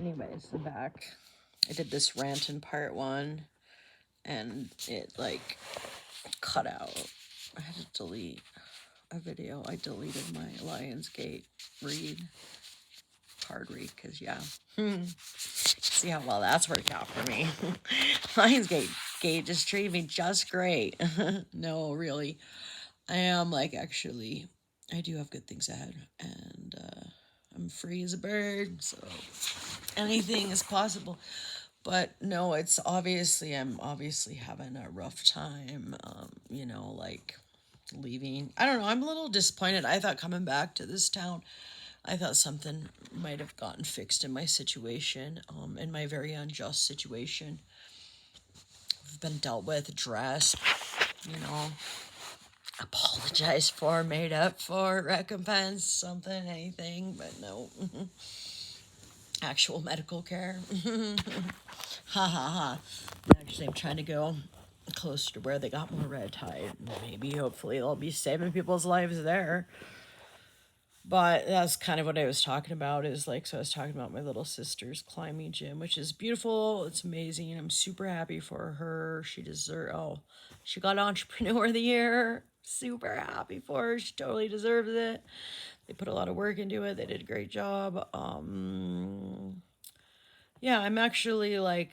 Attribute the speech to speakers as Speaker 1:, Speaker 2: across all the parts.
Speaker 1: Anyways, I'm back. I did this Rantin part 1, and it, like, cut out. I had to delete a video. I deleted my Lionsgate hard read, because, yeah. See how well that's worked out for me. Lionsgate just treated me just great. No, really. I am, like, actually, I do have good things ahead, and I'm free as a bird, so anything is possible. But no, it's obviously, I'm obviously having a rough time, like leaving. I don't know, I'm a little disappointed. I thought coming back to this town, I thought something might have gotten fixed in my situation, in my very unjust situation. I've been dealt with, addressed, apologized for, made up for, recompense, something, anything, but no. Actual medical care. Ha ha ha. Actually, I'm trying to go closer to where they got more red tide. Maybe, hopefully, they'll be saving people's lives there. But that's kind of what I was talking about, is like, so I was talking about my little sister's climbing gym, which is beautiful. It's amazing. I'm super happy for her. She got Entrepreneur of the Year. Super happy for her. She totally deserves it. They put a lot of work into it. They did a great job. Yeah, I'm actually, like,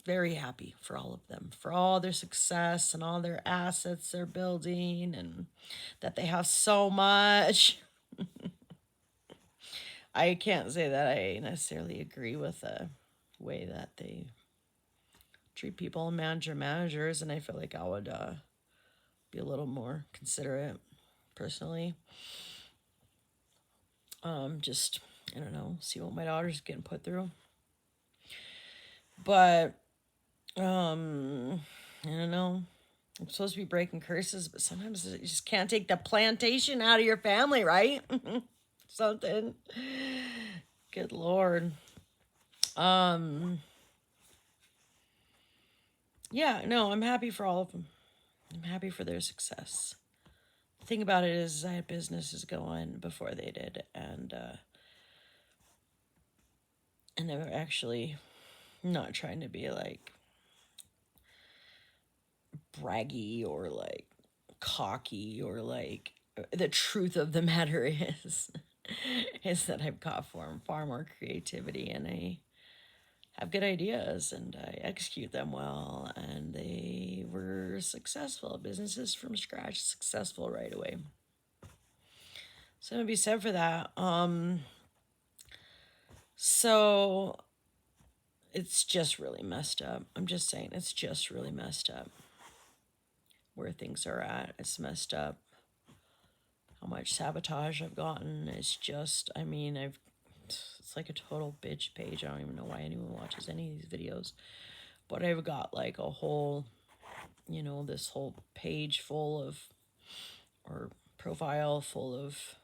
Speaker 1: very happy for all of them, for all their success and all their assets they're building, and that they have so much. I can't say that I necessarily agree with the way that they treat people and managers, and I feel like I would be a little more considerate, personally. Just, I don't know, see what my daughter's getting put through. But, I don't know. I'm supposed to be breaking curses, but sometimes you just can't take the plantation out of your family, right? Something. Good Lord. Yeah, no, I'm happy for all of them. I'm happy for their success. The thing about it is I had businesses going before they did, and they were actually not trying to be, like, braggy or, like, cocky, or, like, the truth of the matter is that I've got far more creativity, and I have good ideas, and I execute them well, and they were successful. Businesses from scratch, successful right away. So I'm gonna be said for that. So it's just really messed up. I'm just saying, it's just really messed up where things are at. It's messed up how much sabotage I've gotten. It's just, I mean, it's like a total bitch page. I don't even know why anyone watches any of these videos. But I've got, like, a whole, this whole page full of, or profile full of,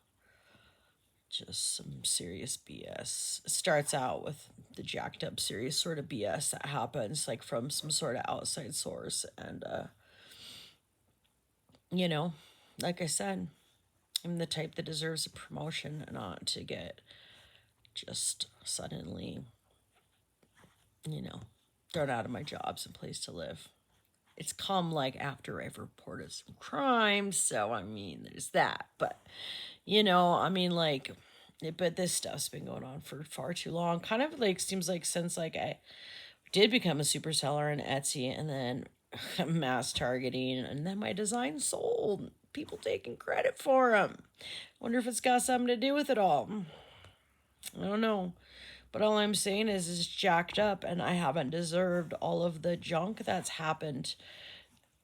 Speaker 1: just some serious BS. It starts out with the jacked up serious sort of BS that happens, like, from some sort of outside source. And, like I said, I'm the type that deserves a promotion, not to get just suddenly, thrown out of my jobs and place to live. It's come, like, after I've reported some crimes, so, I mean, there's that. But, I mean, like, but this stuff's been going on for far too long. Kind of, like, seems like since, like, I did become a super seller in Etsy, and then mass targeting, and then my design sold. People taking credit for them. Wonder if it's got something to do with it all. I don't know. But all I'm saying is it's jacked up, and I haven't deserved all of the junk that's happened,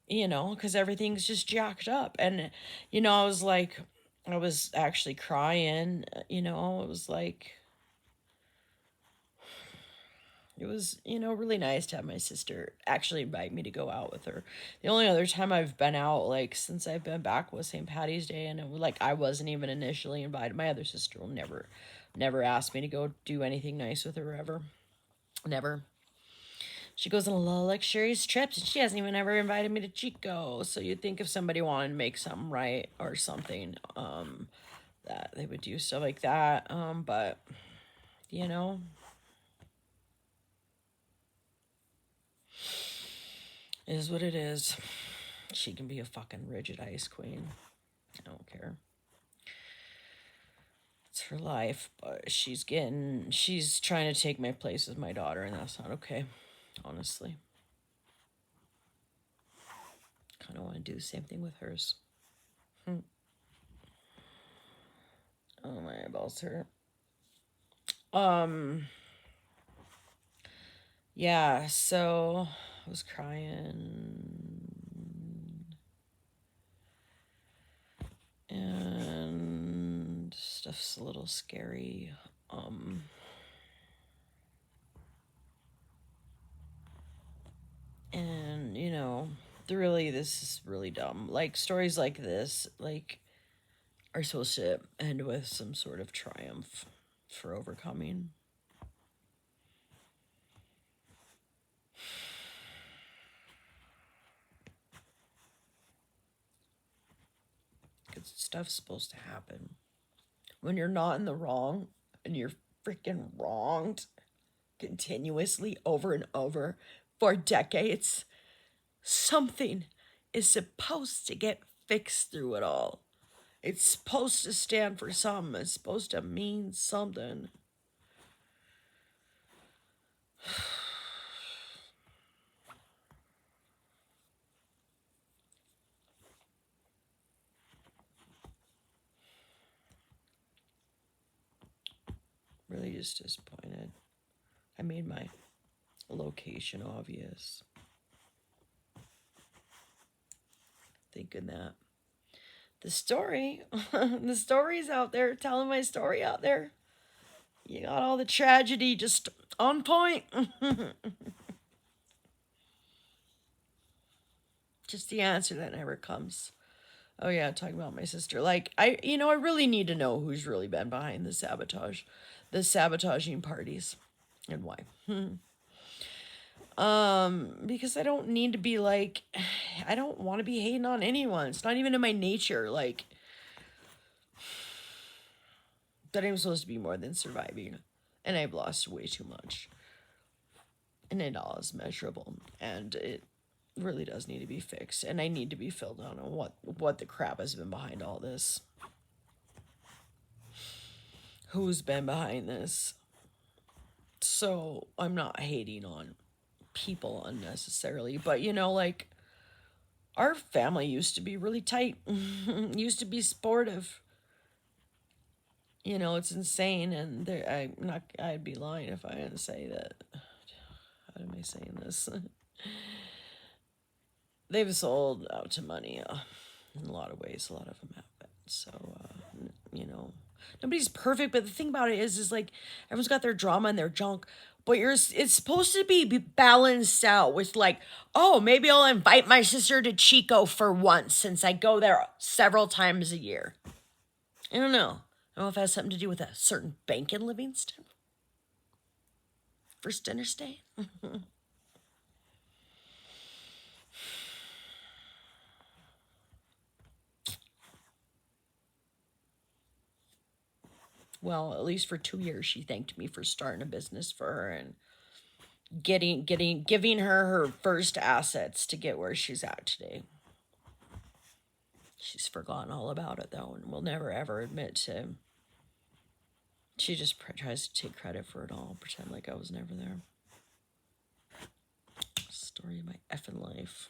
Speaker 1: because everything's just jacked up. And, I was actually crying, it was like, it was, really nice to have my sister actually invite me to go out with her. The only other time I've been out, like, since I've been back was St. Patty's Day, and I wasn't even initially invited. My other sister will never ask me to go do anything nice with her ever. Never. She goes on a lot of luxurious trips, and she hasn't even ever invited me to Chico. So you'd think if somebody wanted to make something right or something, that they would do stuff like that. But, It is what it is. She can be a fucking rigid ice queen. I don't care. It's her life, but she's trying to take my place as my daughter, and that's not okay, honestly. Kind of want to do the same thing with hers. Oh, my eyeballs hurt. Yeah, so I was crying. And stuff's a little scary. And this is really dumb. Like, stories like this, like, are supposed to end with some sort of triumph for overcoming. Because stuff's supposed to happen. When you're not in the wrong and you're freaking wronged continuously over and over for decades, something is supposed to get fixed through it all. It's supposed to stand for something. It's supposed to mean something. Really just disappointed. I made my location obvious. Thinking that the story's out there, telling my story out there. You got all the tragedy just on point. Just the answer that never comes. Oh yeah, talking about my sister. Like, I really need to know who's really been behind the sabotaging parties, and why. Because I don't need to be like, I don't want to be hating on anyone. It's not even in my nature. Like, that I'm supposed to be more than surviving, and I've lost way too much, and it all is measurable, and it really does need to be fixed, and I need to be filled on what the crap has been behind all this. Who's been behind this? So I'm not hating on people unnecessarily, but like, our family used to be really tight. Used to be supportive. It's insane, and I'd be lying if I didn't say that. How am I saying this? They've sold out to money in a lot of ways. A lot of them have been. So, nobody's perfect, but the thing about it is like, everyone's got their drama and their junk, but it's supposed to be balanced out with, like, oh, maybe I'll invite my sister to Chico for once since I go there several times a year. I don't know. I don't know if it has something to do with a certain bank in Livingston. First dinner stay. Well, at least for 2 years, she thanked me for starting a business for her and giving her first assets to get where she's at today. She's forgotten all about it, though, and will never, ever admit to. She just tries to take credit for it all, pretend like I was never there. Story of my effing life.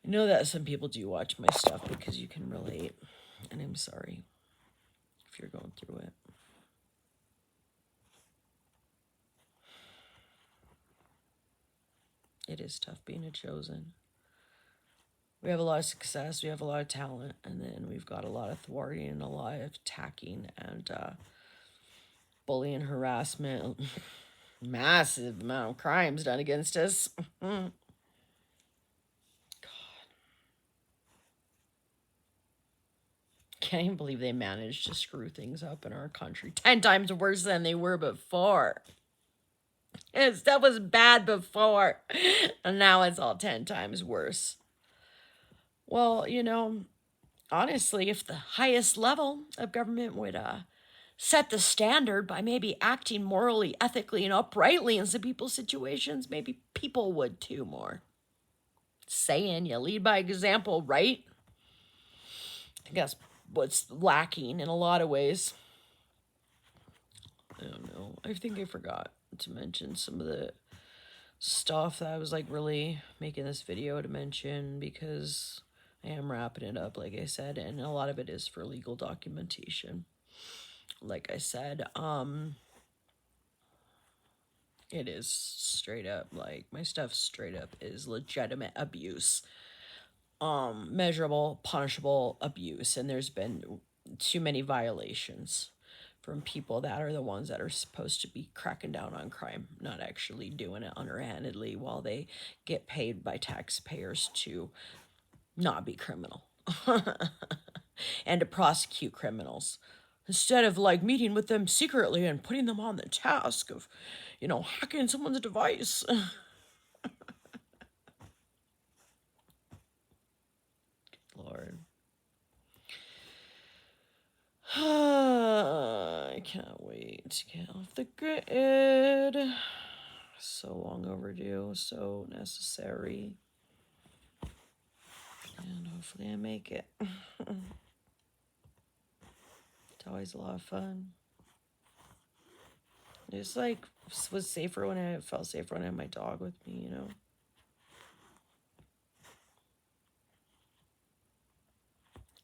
Speaker 1: I know that some people do watch my stuff because you can relate, and I'm sorry if you're going through it. It is tough being a chosen. We have a lot of success, we have a lot of talent, and then we've got a lot of thwarting and a lot of attacking and bullying, harassment, massive amount of crimes done against us. God. Can't even believe they managed to screw things up in our country 10 times worse than they were before. And stuff was bad before, and now it's all 10 times worse. Well, honestly, if the highest level of government would set the standard by maybe acting morally, ethically, and uprightly in some people's situations, maybe people would too more. Saying you lead by example, right? I think that's what's lacking in a lot of ways. I don't know. I think I forgot to mention some of the stuff that I was like really making this video to mention, because I am wrapping it up, like I said, and a lot of it is for legal documentation. Like I said, it is straight up, like, my stuff straight up is legitimate abuse. Measurable, punishable abuse, and there's been too many violations from people that are the ones that are supposed to be cracking down on crime, not actually doing it underhandedly while they get paid by taxpayers to not be criminal and to prosecute criminals, instead of like meeting with them secretly and putting them on the task of, you know, hacking someone's device. Lord. I can't wait to get off the grid. So long overdue, so necessary. And hopefully I make it. It's always a lot of fun. It just like was safer when I felt safer when I had my dog with me, you know.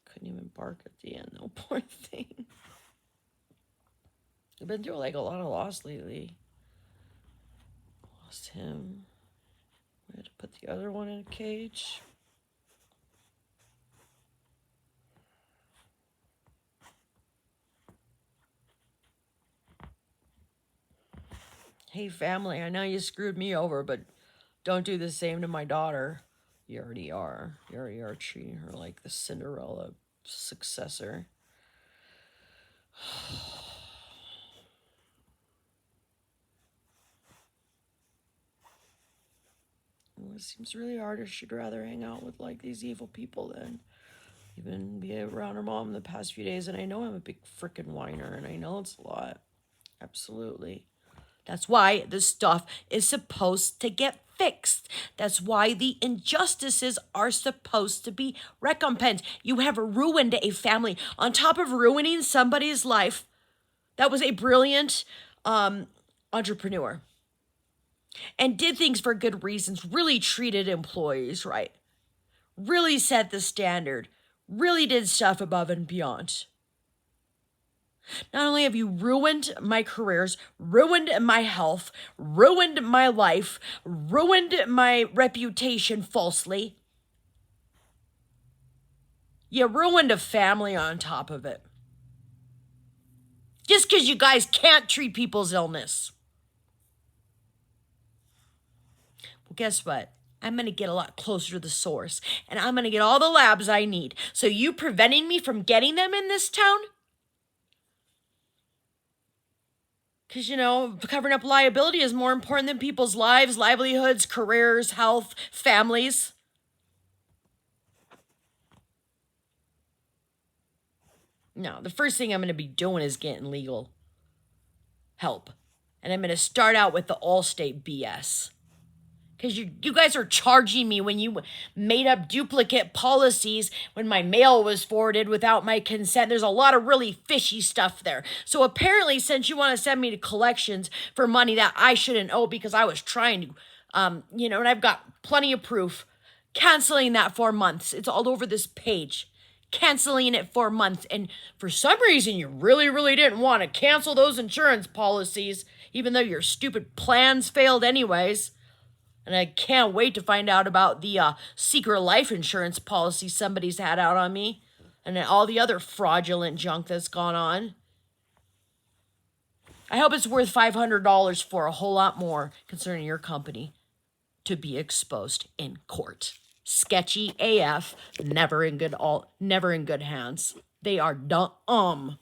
Speaker 1: Couldn't even bark at the end, though. Poor thing. I've been through like a lot of loss lately. Lost him. We had to put the other one in a cage. Hey, family, I know you screwed me over, but don't do the same to my daughter. You already are. You already are treating her like the Cinderella successor. It seems really hard. She'd rather hang out with like these evil people than even be around her mom the past few days. And I know I'm a big freaking whiner, and I know it's a lot. Absolutely. That's why this stuff is supposed to get fixed. That's why the injustices are supposed to be recompensed. You have ruined a family. On top of ruining somebody's life, that was a brilliant entrepreneur and did things for good reasons, really treated employees right, really set the standard, really did stuff above and beyond. Not only have you ruined my careers, ruined my health, ruined my life, ruined my reputation falsely, you ruined a family on top of it. Just because you guys can't treat people's illness. Well, guess what? I'm going to get a lot closer to the source, and I'm going to get all the labs I need. So you preventing me from getting them in this town? Because, you know, covering up liability is more important than people's lives, livelihoods, careers, health, families. No, the first thing I'm going to be doing is getting legal help. And I'm going to start out with the Allstate BS. Because you guys are charging me when you made up duplicate policies when my mail was forwarded without my consent. There's a lot of really fishy stuff there. So apparently, since you want to send me to collections for money that I shouldn't owe because I was trying to, and I've got plenty of proof, canceling that for months. It's all over this page. Canceling it for months. And for some reason, you really, really didn't want to cancel those insurance policies, even though your stupid plans failed anyways. And I can't wait to find out about the secret life insurance policy somebody's had out on me. And then all the other fraudulent junk that's gone on. I hope it's worth $500 for a whole lot more concerning your company to be exposed in court. Sketchy AF, never in good hands. They are dumb.